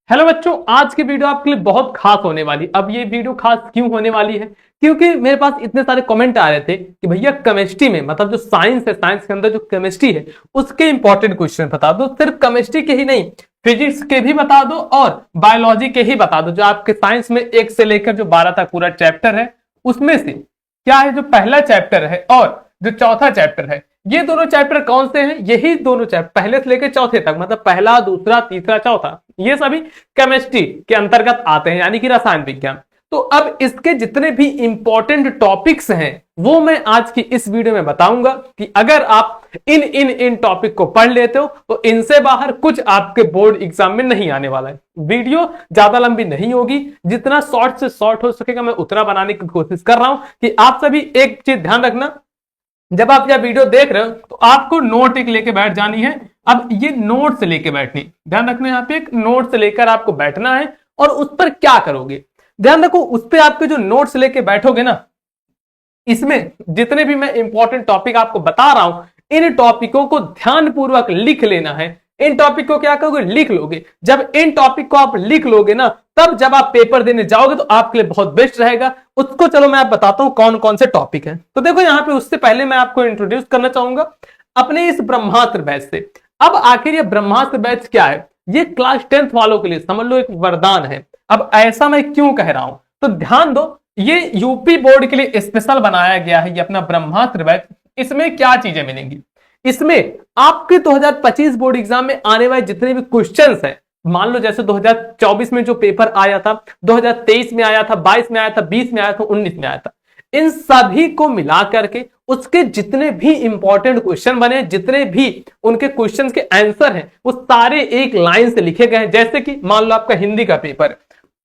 Hello बच्चों, आज की वीडियो आपके लिए बहुत खास होने वाली। अब ये वीडियो खास क्यों होने वाली है? क्योंकि मेरे पास इतने सारे कमेंट आ रहे थे कि भैया केमिस्ट्री में, मतलब जो साइंस है, साइंस के अंदर जो केमिस्ट्री है उसके इंपॉर्टेंट क्वेश्चन बता दो। सिर्फ केमिस्ट्री के ही नहीं, फिजिक्स के भी बता दो और बायोलॉजी के ही बता दो। जो आपके साइंस में 1 से लेकर जो 12 तक पूरा चैप्टर है, उसमें से क्या है जो पहला चैप्टर है और जो चौथा चैप्टर है, ये दोनों चैप्टर कौन से हैं? यही दोनों चैप्टर पहले से लेकर चौथे तक, मतलब पहला, दूसरा, तीसरा, चौथा, ये सभी केमिस्ट्री के अंतर्गत आते हैं, यानी कि रसायन विज्ञान। तो अब इसके जितने भी इंपॉर्टेंट टॉपिक्स हैं वो मैं आज की इस वीडियो में बताऊंगा कि अगर आप इन टॉपिक को पढ़ लेते हो तो इनसे बाहर कुछ आपके बोर्ड एग्जाम में नहीं आने वाला है। वीडियो ज्यादा लंबी नहीं होगी, जितना शॉर्ट से शॉर्ट हो सकेगा मैं उतना बनाने की कोशिश कर रहा हूं कि आप सभी एक चीज ध्यान रखना, जब आप यह वीडियो देख रहे हो तो आपको नोट एक लेके बैठ जानी है। अब ये नोट से लेके बैठनी, ध्यान रखना, यहाँ पे एक नोट से लेकर आपको बैठना है। और उस पर क्या करोगे, ध्यान रखो, उस पर आपके जो नोट्स लेके बैठोगे ना, इसमें जितने भी मैं इंपॉर्टेंट टॉपिक आपको बता रहा हूं, इन टॉपिकों को ध्यानपूर्वक लिख लेना है। इन टॉपिक को क्या करोगे, लिख लोगे। जब इन टॉपिक को आप लिख लोगे ना, तब जब आप पेपर देने जाओगे तो आपके लिए बहुत बेस्ट रहेगा। उसको चलो मैं आप बताता हूं कौन कौन से टॉपिक हैं। तो देखो यहाँ पे उससे पहले मैं आपको इंट्रोड्यूस करना चाहूंगा अपने इस ब्रह्मास्त्र बैच से। अब आखिर ये ब्रह्मास्त्र बैच क्या है? ये क्लास 10th वालों के लिए समझ लो एक वरदान है। अब ऐसा मैं क्यों कह रहा हूं, तो ध्यान दो, ये यूपी बोर्ड के लिए स्पेशल बनाया गया है ये अपना ब्रह्मास्त्र बैच। इसमें क्या चीजें मिलेंगी? इसमें आपके 2025 बोर्ड एग्जाम में आने वाले जितने भी क्वेश्चंस हैं, मान लो जैसे 2024 में जो पेपर आया था, 2023 में आया था, 22 में आया था, 20 में आया था, 19 में आया था, इन सभी को मिला करके उसके जितने भी इंपॉर्टेंट क्वेश्चन बने, जितने भी उनके क्वेश्चन के आंसर हैं, वो सारे एक लाइन से लिखे गए हैं। जैसे कि मान लो आपका हिंदी का पेपर,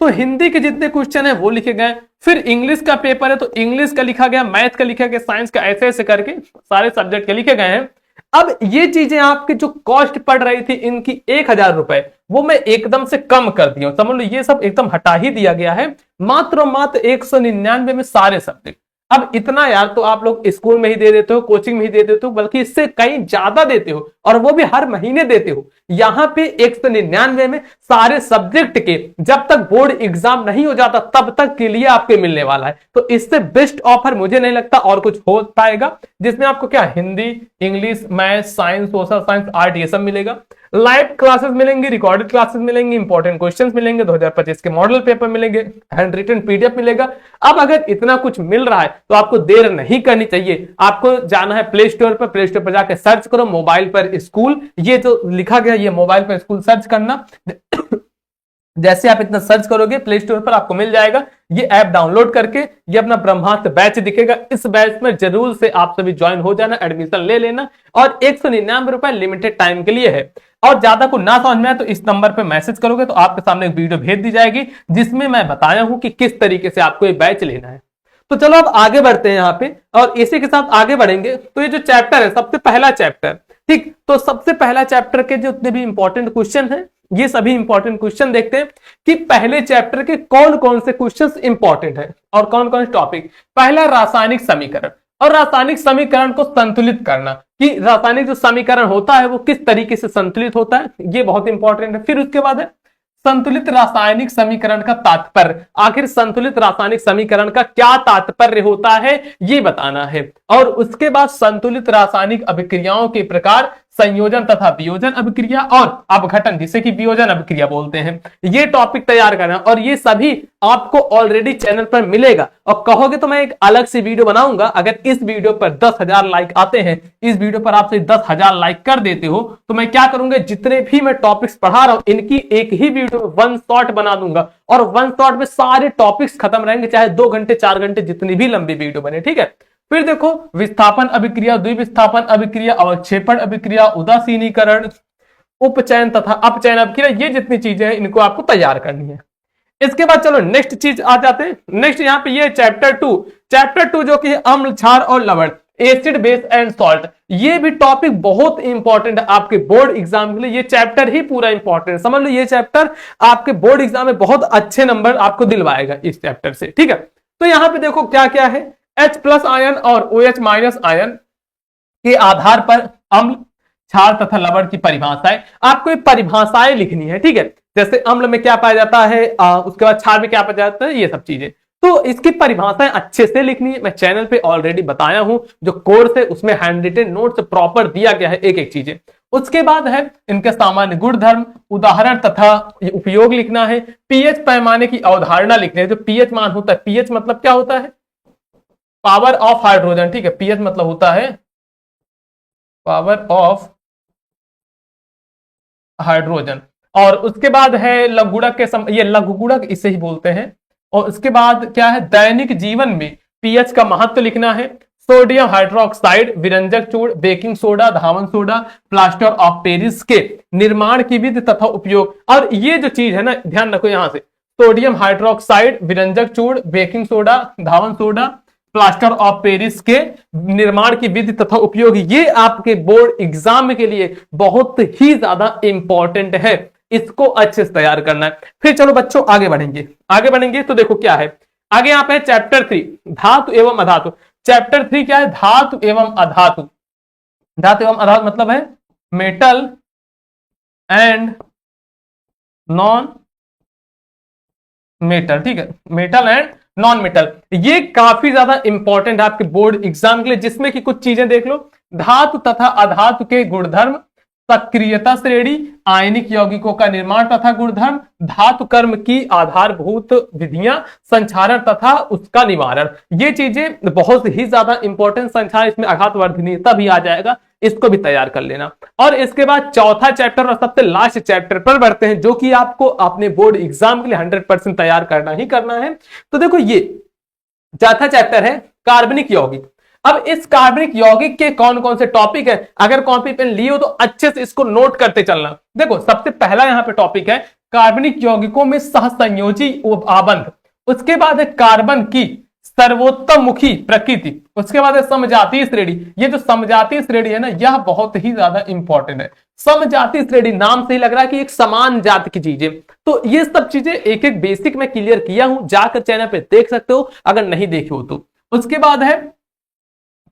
तो हिंदी के जितने क्वेश्चन है वो लिखे गए। फिर इंग्लिश का पेपर है तो इंग्लिश का लिखा गया, मैथ का लिखा गया, साइंस का, ऐसे ऐसे करके सारे सब्जेक्ट के लिखे गए हैं। अब ये चीजें आपकी जो कॉस्ट पड़ रही थी इनकी 1,000 रुपए, वो मैं एकदम से कम कर दिया हूं। समझ लो ये सब एकदम हटा ही दिया गया है। मात्र मात्र 199 में सारे सब्जेक्ट। अब इतना यार तो आप लोग स्कूल में ही दे देते हो, कोचिंग में ही दे देते हो, बल्कि इससे कहीं ज्यादा देते हो, और वो भी हर महीने देते हो। यहाँ पे 199 में सारे सब्जेक्ट के जब तक बोर्ड एग्जाम नहीं हो जाता तब तक के लिए आपके मिलने वाला है। तो इससे बेस्ट ऑफर मुझे नहीं लगता और कुछ हो पाएगा, जिसमें आपको क्या Hindi, English, math, science, social science, art, ये सब मिलेगा। लाइव क्लासेस मिलेंगी, रिकॉर्डेड क्लासेस मिलेंगी, इंपॉर्टेंट क्वेश्चंस मिलेंगे, 2025 के मॉडल पेपर मिलेंगे, हैंड रिटन पीडीएफ मिलेगा। अब अगर इतना कुछ मिल रहा है तो आपको देर नहीं करनी चाहिए। आपको जाना है प्ले स्टोर पर, प्ले स्टोर पर जाकर सर्च करो मोबाइल पर स्कूल, ये जो लिखा गया ये मोबाइल पर स्कूल सर्च करना। जैसे आप इतना सर्च करोगे प्ले स्टोर पर आपको मिल जाएगा ये ऐप। डाउनलोड करके ये अपना ब्रह्मास्त्र बैच दिखेगा। इस बैच में जरूर से आप सभी ज्वाइन हो जाना, एडमिशन ले लेना। और 199 रुपए लिमिटेड टाइम के लिए है। और ज्यादा को ना समझ में आए तो इस नंबर पे मैसेज करोगे तो आपके सामने एक वीडियो भेज दी जाएगी जिसमें मैं बताया हूं कि किस तरीके से आपको ये बैच लेना है। तो चलो अब आगे बढ़ते हैं यहाँ पे, और इसी के साथ आगे बढ़ेंगे। तो ये जो चैप्टर है, सबसे पहला चैप्टर, ठीक, तो सबसे पहला चैप्टर के जितने भी इंपॉर्टेंट क्वेश्चन है, ये सभी इंपॉर्टेंट क्वेश्चन देखते हैं कि पहले चैप्टर के कौन कौन से क्वेश्चंस इंपॉर्टेंट है और कौन कौन से टॉपिक। पहला, रासायनिक समीकरण, और रासायनिक समीकरण को संतुलित करना, कि रासायनिक जो समीकरण होता है वो किस तरीके से संतुलित होता है, ये बहुत इंपॉर्टेंट है। फिर उसके बाद है संतुलित रासायनिक समीकरण का तात्पर्य, आखिर संतुलित रासायनिक समीकरण का क्या तात्पर्य होता है ये बताना है। और उसके बाद संतुलित रासायनिक अभिक्रियाओं के प्रकार, संयोजन तथा वियोजन अभिक्रिया और अपघटन, जिसे कि वियोजन अभिक्रिया बोलते हैं, ये टॉपिक तैयार करना। और ये सभी आपको ऑलरेडी चैनल पर मिलेगा। और कहोगे तो मैं एक अलग से वीडियो बनाऊंगा। अगर इस वीडियो पर 10,000 लाइक आते हैं, इस वीडियो पर आपसे 10,000 लाइक कर देते हो, तो मैं क्या करूंगा, जितने भी मैं टॉपिक्स पढ़ा रहा हूं इनकी एक ही वीडियो में वन शॉट बना दूंगा। और वन शॉट में सारे टॉपिक्स खत्म रहेंगे, चाहे 2 घंटे 4 घंटे जितनी भी लंबी वीडियो बने, ठीक है। फिर देखो विस्थापन अभिक्रिया, द्विविस्थापन अभिक्रिया, अवक्षेपण अभिक्रिया, उदासीनीकरण, उपचयन तथा अपचयन अभिक्रिया, ये जितनी चीजें हैं इनको आपको तैयार करनी है। इसके बाद चलो नेक्स्ट चीज आ जाते हैं। नेक्स्ट यहाँ पे ये चैप्टर 2 जो कि अम्ल, क्षार और लवण, एसिड, बेस एंड सॉल्ट, ये भी टॉपिक बहुत इंपॉर्टेंट है आपके बोर्ड एग्जाम के लिए। ये चैप्टर ही पूरा इंपॉर्टेंट, समझ लो ये चैप्टर आपके बोर्ड एग्जाम में बहुत अच्छे नंबर आपको दिलवाएगा इस चैप्टर से, ठीक है। तो यहाँ पे देखो क्या क्या है, H+ आयन और OH- आयन के आधार पर अम्ल, क्षार तथा लवण की परिभाषाएं, आपको ये परिभाषाएं लिखनी है, ठीक है। जैसे अम्ल में क्या पाया जाता है, उसके बाद क्षार में क्या पाया जाता है, ये सब चीजें। तो इसकी परिभाषाएं अच्छे से लिखनी है। मैं चैनल पे ऑलरेडी बताया हूं, जो कोर्स है उसमें हैंड रिटन नोट्स प्रॉपर दिया गया है, एक एक चीजें। उसके बाद है इनके सामान्य गुण धर्म, उदाहरण तथा उपयोग लिखना है। पीएच पैमाने की अवधारणा लिखनी है। जो पीएच मान होता है, पीएच मतलब क्या होता है, पावर ऑफ हाइड्रोजन, ठीक है। पीएच मतलब होता है पावर ऑफ हाइड्रोजन। और उसके बाद है लघुगुणक के ये लघुगुणक इसे ही बोलते हैं। और उसके बाद क्या है, दैनिक जीवन में पीएच का महत्व लिखना है। सोडियम हाइड्रोक्साइड, विरंजक चूर्ण, baking soda, Dhawan soda, plaster of Paris के निर्माण की विधि तथा उपयोग। और ये जो चीज है ना, ध्यान रखो यहां से, सोडियम हाइड्रोक्साइड, विरंजक चूर्ण, baking soda, Dhawan soda, plaster of Paris के निर्माण की विधि तथा उपयोग, ये आपके बोर्ड एग्जाम के लिए बहुत ही ज्यादा इंपॉर्टेंट है। इसको अच्छे से तैयार करना है। फिर चलो बच्चों आगे बढ़ेंगे तो देखो क्या है आगे। यहाँ पे चैप्टर 3 धातु एवं अधातु। चैप्टर 3 क्या है, धातु एवं अधातु। धातु एवं अधातु मतलब है मेटल एंड नॉन मेटल, ठीक है। मेटल एंड नॉन मेटल, ये काफी ज्यादा इंपॉर्टेंट है आपके बोर्ड एग्जाम के लिए, जिसमें कि कुछ चीजें देख लो। धातु तथा अधातु के गुणधर्म, सक्रियता श्रेणी, आयनिक यौगिकों का निर्माण तथा गुणधर्म, धातु कर्म की आधारभूत विधियां, संक्षारण तथा उसका निवारण, ये चीजें बहुत ही ज्यादा इंपॉर्टेंट। संक्षारण इसमें आघात वर्धनीयता भी आ जाएगा, इसको भी तैयार कर लेना। और इसके बाद चौथा चैप्टर और सबसे लास्ट चैप्टर पर बढ़ते हैं, जो कि आपको अपने बोर्ड एग्जाम के लिए 100% तैयार करना ही करना है। तो देखो ये चौथा चैप्टर है कार्बनिक यौगिक। अब इस कार्बनिक यौगिक के कौन कौन से टॉपिक है, अगर कॉपी पेन लिए हो तो अच्छे से इसको नोट करते चलना। देखो सबसे पहला यहां पे टॉपिक है कार्बनिक यौगिकों में सहसंयोजी आबंध। उसके बाद है कार्बन की सर्वोत्तमुखी प्रकृति। उसके बाद है समजातीय श्रेणी। ये जो समजातीय श्रेणी है ना, यह बहुत ही ज्यादा इंपॉर्टेंट है। समजातीय श्रेणी नाम से ही लग रहा है कि एक समान जाति की चीजें। तो ये सब चीजें एक एक बेसिक में क्लियर किया हूं, जाकर चैनल पे देख सकते हो अगर नहीं देखे हो तो। उसके बाद है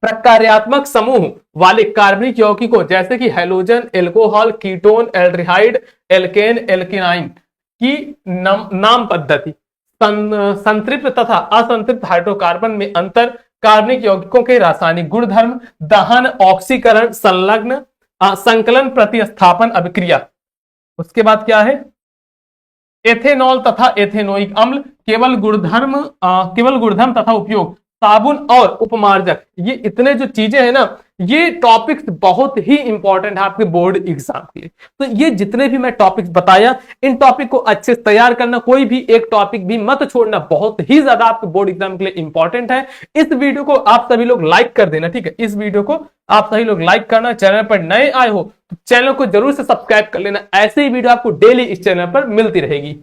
प्रकार्यात्मक समूह वाले कार्बनिक यौगिकों, जैसे कि halogen, alcohol, ketone, aldehyde, alkane, एल्किनाइन की नाम पद्धति, संतृप्त तथा असंतृप्त हाइड्रोकार्बन में अंतर, कार्बनिक यौगिकों के रासायनिक गुणधर्म, दहन, ऑक्सीकरण, संलग्न, संकलन, प्रतिस्थापन, अभिक्रिया। उसके बाद क्या है, एथेनॉल तथा एथेनोइक अम्ल, केवल गुणधर्म तथा उपयोग, साबुन और उपमार्जक। ये इतने जो चीजें हैं ना, ये टॉपिक्स बहुत ही इंपॉर्टेंट है आपके बोर्ड एग्जाम के लिए। तो ये जितने भी मैं टॉपिक्स बताया, इन टॉपिक को अच्छे से तैयार करना, कोई भी एक टॉपिक भी मत छोड़ना, बहुत ही ज्यादा आपके बोर्ड एग्जाम के लिए इंपॉर्टेंट है। इस वीडियो को आप सभी लोग लाइक कर देना, ठीक है। इस वीडियो को आप सभी लोग लाइक करना। चैनल पर नए आए हो तो चैनल को जरूर से सब्सक्राइब कर लेना। ऐसे ही वीडियो आपको डेली इस चैनल पर मिलती रहेगी।